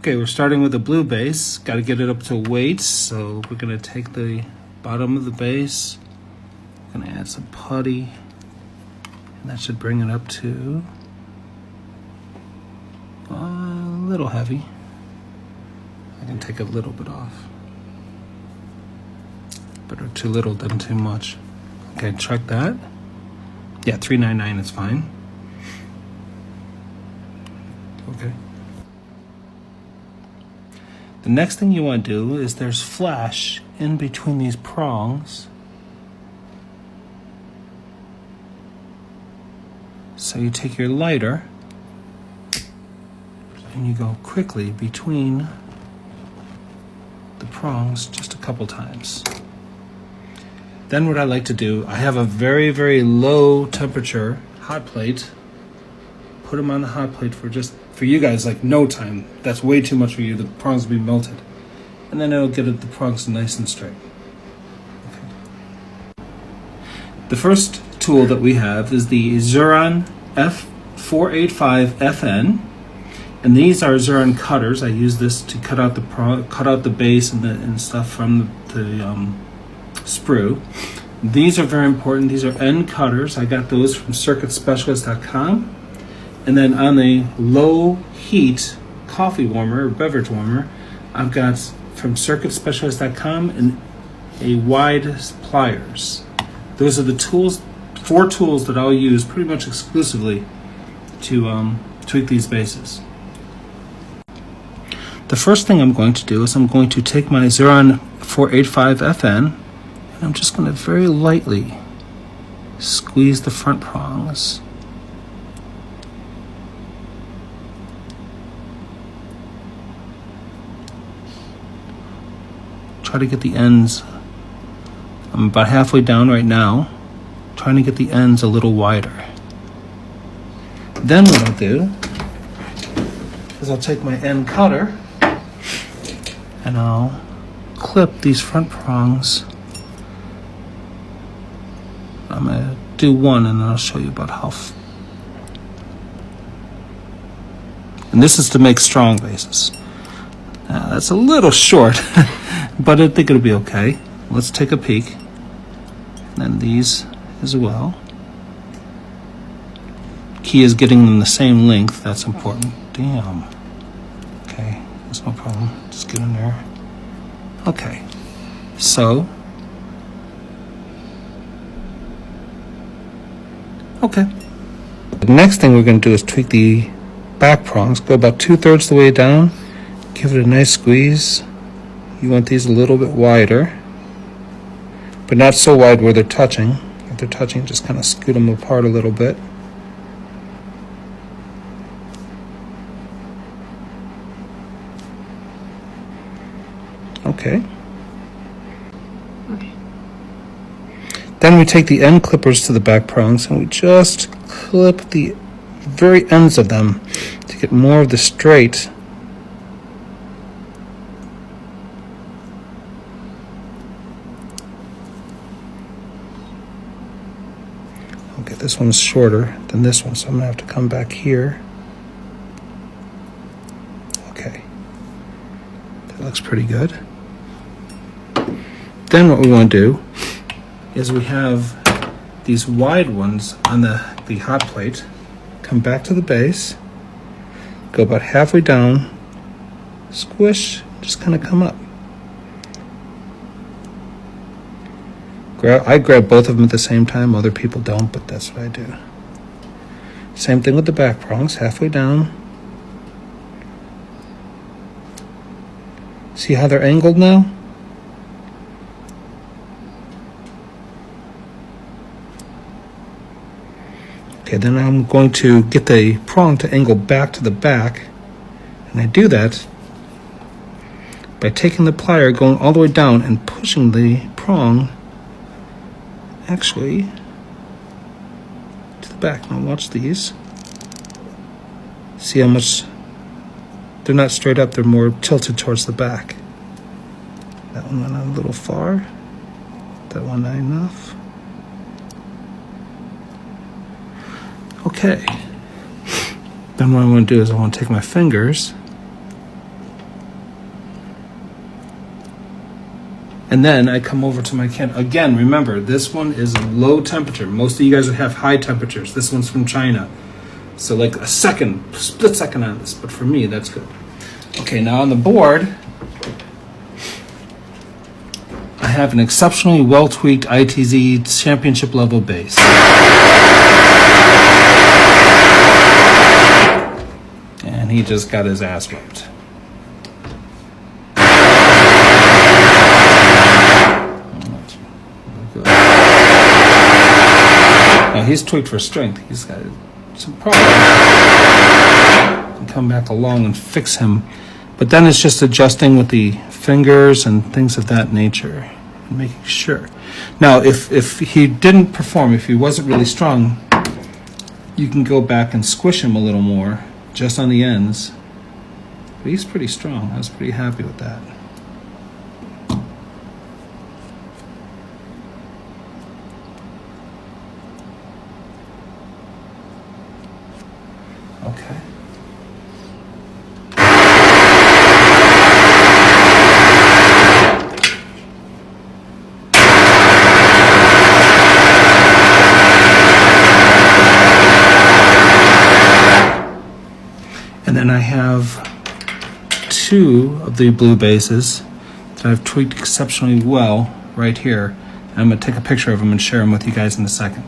Okay, we're starting with a blue base. Got to get it up to weight, so we're going to take the bottom of the base. We're going to add some putty, and that should bring it up to a little heavy. I can take a little bit off. Better too little than too much. Okay, check that. Yeah, 399 is fine. Okay. The next thing you want to do is there's flash in between these prongs. So you take your lighter and you go quickly between the prongs just a couple times. Then what I like to do, I have a very, very low temperature hot plate. Put them on the hot plate for you guys, like no time. That's way too much for you. The prongs will be melted. And then it'll get the prongs nice and straight. Okay. The first tool that we have is the Xuron F485FN. And these are Xuron cutters. I use this to cut out the base and stuff from the sprue. These are very important. These are end cutters. I got those from circuitspecialist.com. And then on the low heat coffee warmer or beverage warmer, I've got from circuitspecialist.com and a wide pliers. Those are the tools, 4 tools that I'll use pretty much exclusively to tweak these bases. The first thing I'm going to do is I'm going to take my Xuron 485FN and I'm just going to very lightly squeeze the front prongs. Try to get the ends. I'm about halfway down right now, trying to get the ends a little wider. Then what I'll do is I'll take my end cutter and I'll clip these front prongs. I'm going to do one and then I'll show you about how. And this is to make strong bases. Now, that's a little short, but I think it'll be okay. Let's take a peek. And then these as well. Key is getting them the same length. That's important. Damn. Okay, that's no problem. Just get in there. Okay. So. Okay. The next thing we're going to do is tweak the back prongs. Go about 2/3 the way down. Give it a nice squeeze. You want these a little bit wider, but not so wide where they're touching. If they're touching, just kind of scoot them apart a little bit. Okay. Then we take the end clippers to the back prongs and we just clip the very ends of them to get more of the straight. Okay, this one's shorter than this one, so I'm gonna have to come back here. Okay, that looks pretty good. Then what we want to do is we have these wide ones on the hot plate. Come back to the base, go about halfway down, squish, just kind of come up. I grab both of them at the same time. Other people don't, but that's what I do. Same thing with the back prongs, halfway down. See how they're angled now? Okay, then I'm going to get the prong to angle back to the back, and I do that by taking the plier, going all the way down and pushing the prong actually to the back. Now watch these. See how much they're not straight up, they're more tilted towards the back. That one went a little far. That one not enough. Okay. Then what I want to do is I want to take my fingers And then I come over to my can. Again, remember, this one is low temperature. Most of you guys would have high temperatures. This one's from China. So like a split second on this. But for me, that's good. Okay, now on the board, I have an exceptionally well-tweaked ITZ championship level bass. And he just got his ass whipped. Now he's tweaked for strength. He's got some problems. And come back along and fix him. But then it's just adjusting with the fingers and things of that nature, and making sure. Now, if he didn't perform, if he wasn't really strong, you can go back and squish him a little more, just on the ends. But he's pretty strong. I was pretty happy with that. Okay. And then I have two of the blue basses that I've tweaked exceptionally well right here. And I'm going to take a picture of them and share them with you guys in a second.